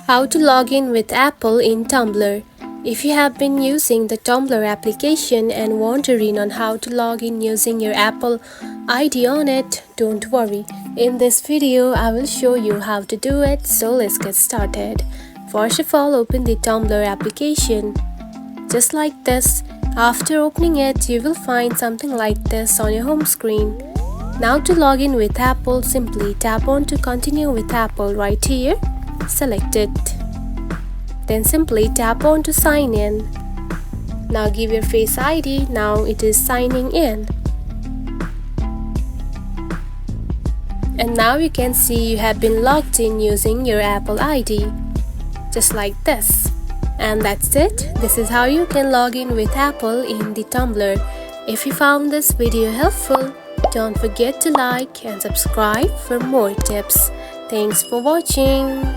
How to log in with Apple in Tumblr. If you have been using the Tumblr application and wondering on how to log in using your Apple ID on it, don't worry. In this video, I will show you how to do it, so let's get started. First of all, open the Tumblr application. Just like this. After opening it, you will find something like this on your home screen. Now to log in with Apple, simply tap on to continue with Apple right here. Select it. Then simply tap on to sign in. Now give your Face ID. Now it is signing in. And now you can see you have been logged in using your Apple ID. Just like this. And that's it. This is how you can log in with Apple in the Tumblr. If you found this video helpful, don't forget to like and subscribe for more tips. Thanks for watching.